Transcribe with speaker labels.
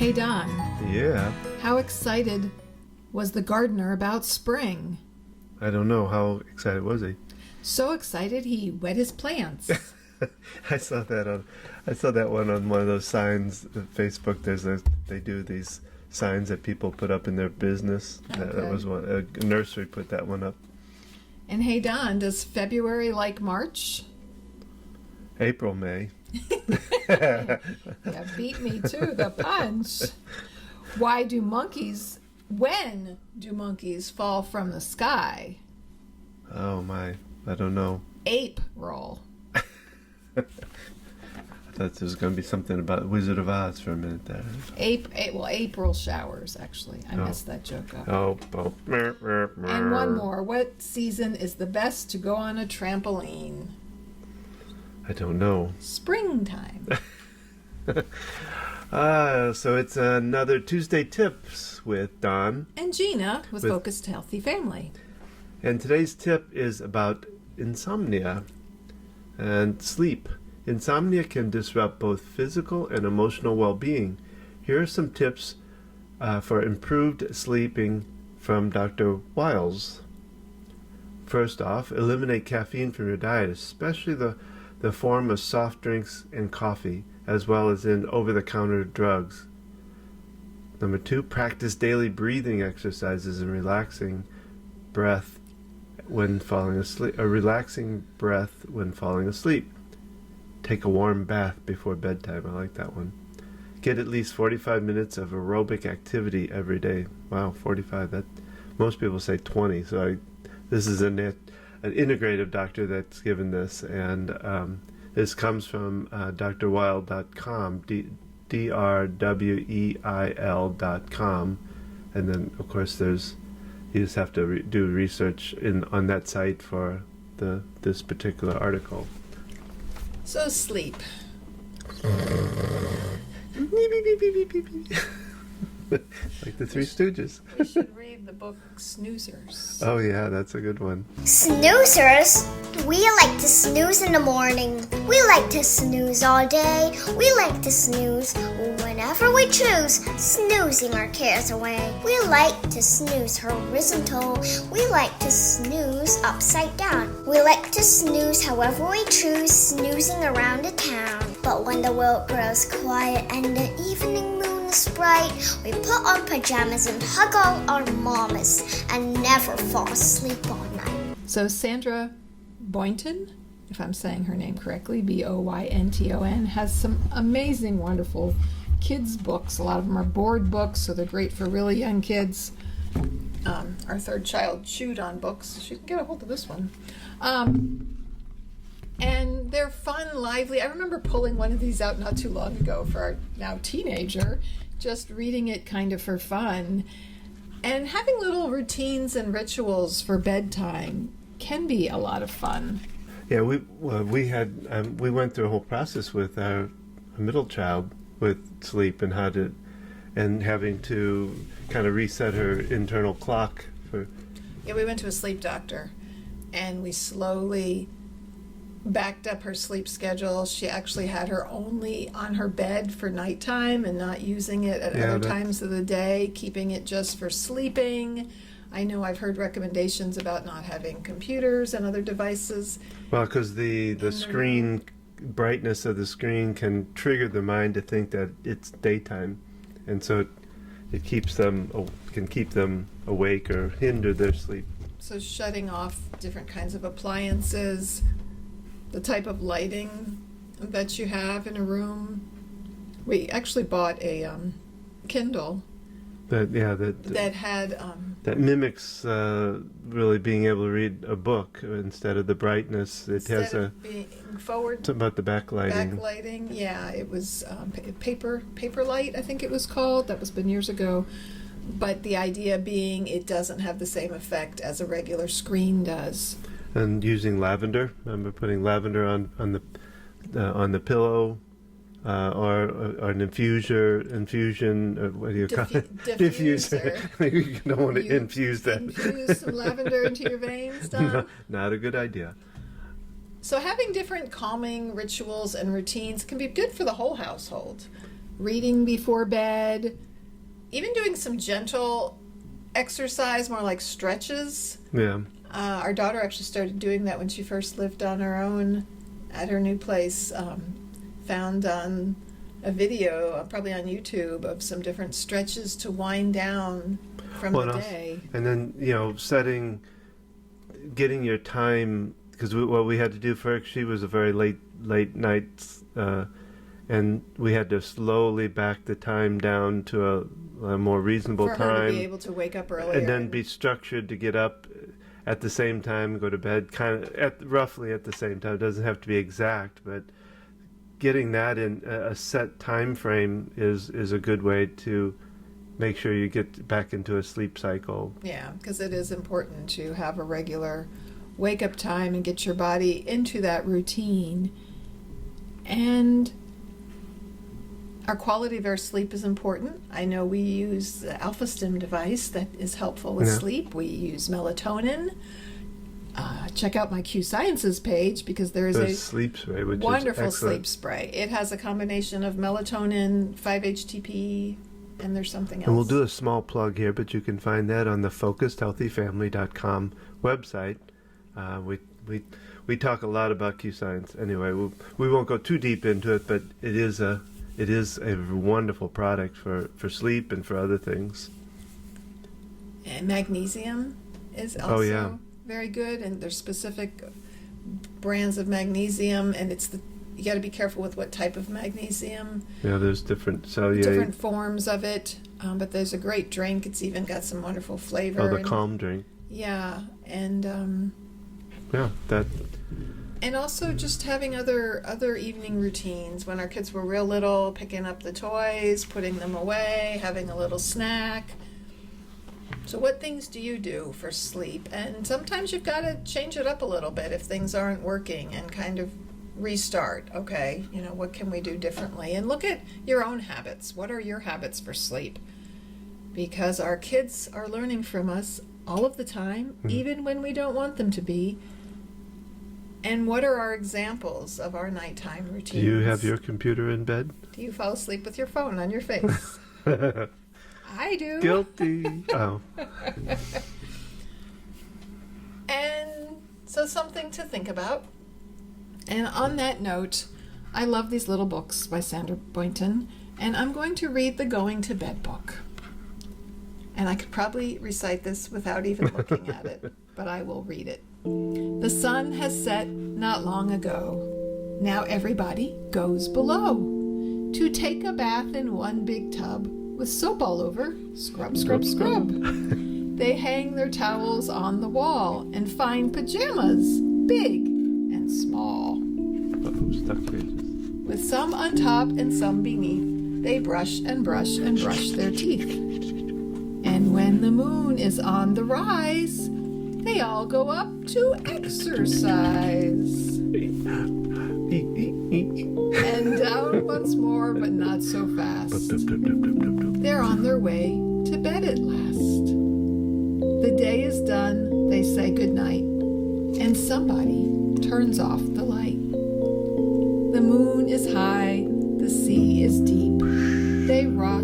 Speaker 1: Hey Don,
Speaker 2: Yeah,
Speaker 1: how excited was the gardener about spring?
Speaker 2: I don't know. How excited was he?
Speaker 1: So excited he wet his plants.
Speaker 2: I saw that one on one of those signs at Facebook. They do these signs that people put up in their business. That
Speaker 1: Okay.
Speaker 2: was one. A nursery put that one up.
Speaker 1: And hey Don, does February like March?
Speaker 2: April, May.
Speaker 1: Yeah, beat me to the punch. When do monkeys fall from the sky?
Speaker 2: Oh my, I don't know.
Speaker 1: April.
Speaker 2: I thought there was going to be something about Wizard of Oz for a minute there.
Speaker 1: April showers, actually. I messed that joke up.
Speaker 2: Oh.
Speaker 1: And one more. What season is the best to go on a trampoline?
Speaker 2: I don't know.
Speaker 1: Springtime.
Speaker 2: So it's another Tuesday Tips with Don.
Speaker 1: And Gina with Focused Healthy Family.
Speaker 2: And today's tip is about insomnia and sleep. Insomnia can disrupt both physical and emotional well-being. Here are some tips for improved sleeping from Dr. Wiles. First off, eliminate caffeine from your diet, especially the form of soft drinks and coffee, as well as in over-the-counter drugs. Number 2, practice daily breathing exercises and relaxing breath when falling asleep. A relaxing breath when falling asleep. Take a warm bath before bedtime. I like that one. Get at least 45 minutes of aerobic activity every day. Wow, 45. That most people say 20. So this is an integrative doctor that's given this, and this comes from drweil.com, drweil.com, and then of course you just have to do research on that site for this particular article.
Speaker 1: So sleep.
Speaker 2: Like the Three Stooges.
Speaker 1: We should read the book Snoozers.
Speaker 2: Oh yeah, that's a good one.
Speaker 3: Snoozers? We like to snooze in the morning. We like to snooze all day. We like to snooze whenever we choose, snoozing our cares away. We like to snooze horizontal. We like to snooze upside down. We like to snooze however we choose, snoozing around the town. But when the world grows quiet and the evening moon is bright, we put on pajamas and hug all our mamas and never fall asleep all night.
Speaker 1: So Sandra Boynton, if I'm saying her name correctly, Boynton, has some amazing, wonderful kids books. A lot of them are board books, so they're great for really young kids. Our third child chewed on books. She can get a hold of this one. And they're fun, lively. I remember pulling one of these out not too long ago for our now teenager, just reading it kind of for fun. And having little routines and rituals for bedtime can be a lot of fun.
Speaker 2: Yeah, we went through a whole process with our middle child with sleep and having to kind of reset her internal clock for.
Speaker 1: Yeah, we went to a sleep doctor, and we slowly backed up her sleep schedule. She actually had her only on her bed for nighttime and not using it at other times of the day, keeping it just for sleeping. I know I've heard recommendations about not having computers and other devices.
Speaker 2: Well, because the screen brightness of the screen can trigger the mind to think that it's daytime, and so it can keep them awake or hinder their sleep.
Speaker 1: So shutting off different kinds of appliances, the type of lighting that you have in a room. We actually bought a Kindle that had
Speaker 2: that mimics really being able to read a book instead of the brightness. It has
Speaker 1: being forward.
Speaker 2: Something about the backlighting.
Speaker 1: Backlighting, yeah. It was paper light, I think it was called. That was been years ago. But the idea being it doesn't have the same effect as a regular screen does.
Speaker 2: And using lavender. I remember putting lavender on the pillow, or an infusion. What do you call it? Diffuser. You don't want to infuse that.
Speaker 1: Infuse some lavender into your veins, Don?
Speaker 2: No, not a good idea.
Speaker 1: So having different calming rituals and routines can be good for the whole household. reading before bed, even doing some gentle exercise, more like stretches.
Speaker 2: Yeah.
Speaker 1: Our daughter actually started doing that when she first lived on her own at her new place. Found on a video, probably on YouTube, of some different stretches to wind down from the day.
Speaker 2: And then, getting your time, because what we had to do for her, she was a very late night, and we had to slowly back the time down to a more reasonable
Speaker 1: for
Speaker 2: time.
Speaker 1: her to be able to wake up earlier.
Speaker 2: And then be structured to get up at the same time, go to bed roughly at the same time. It doesn't have to be exact, but getting that in a set time frame is a good way to make sure you get back into a sleep cycle.
Speaker 1: Yeah, because it is important to have a regular wake-up time and get your body into that routine. And our quality of our sleep is important. I know we use the Alpha Stim device that is helpful with sleep. We use melatonin. Check out my Q Sciences page, because there is a
Speaker 2: sleep spray, which
Speaker 1: wonderful
Speaker 2: is excellent.
Speaker 1: sleep spray. It has a combination of melatonin, 5-HTP, and there's something else.
Speaker 2: And we'll do a small plug here, but you can find that on the FocusedHealthyFamily.com website. We talk a lot about Q Science. Anyway, we won't go too deep into it, but it is a wonderful product for sleep and for other things.
Speaker 1: And magnesium is also very good, and there's specific brands of magnesium, and you got to be careful with what type of magnesium.
Speaker 2: Yeah, there's different
Speaker 1: forms of it, but there's a great drink. It's even got some wonderful flavor.
Speaker 2: Oh, the calm drink.
Speaker 1: Yeah, and
Speaker 2: that.
Speaker 1: And also just having other evening routines. When our kids were real little, picking up the toys, putting them away, having a little snack. So what things do you do for sleep? And sometimes you've got to change it up a little bit if things aren't working, and kind of restart. Okay, what can we do differently? And look at your own habits. What are your habits for sleep? Because our kids are learning from us all of the time, even when we don't want them to be. And what are our examples of our nighttime routines?
Speaker 2: Do you have your computer in bed?
Speaker 1: Do you fall asleep with your phone on your face? I do.
Speaker 2: Guilty. Oh.
Speaker 1: And so something to think about. And on that note, I love these little books by Sandra Boynton, and I'm going to read the Going to Bed book. And I could probably recite this without even looking at it, but I will read it. The sun has set not long ago. Now everybody goes below to take a bath in one big tub with soap all over. Scrub, scrub, scrub. They hang their towels on the wall and find pajamas, big and small.
Speaker 2: Stuck pages.
Speaker 1: With some on top and some beneath, they brush and brush and brush their teeth. And when the moon is on the rise, they all go up to exercise. And down once more, but not so fast. They're on their way to bed at last. The day is done, they say goodnight, and somebody turns off the light. The moon is high, the sea is deep. They rock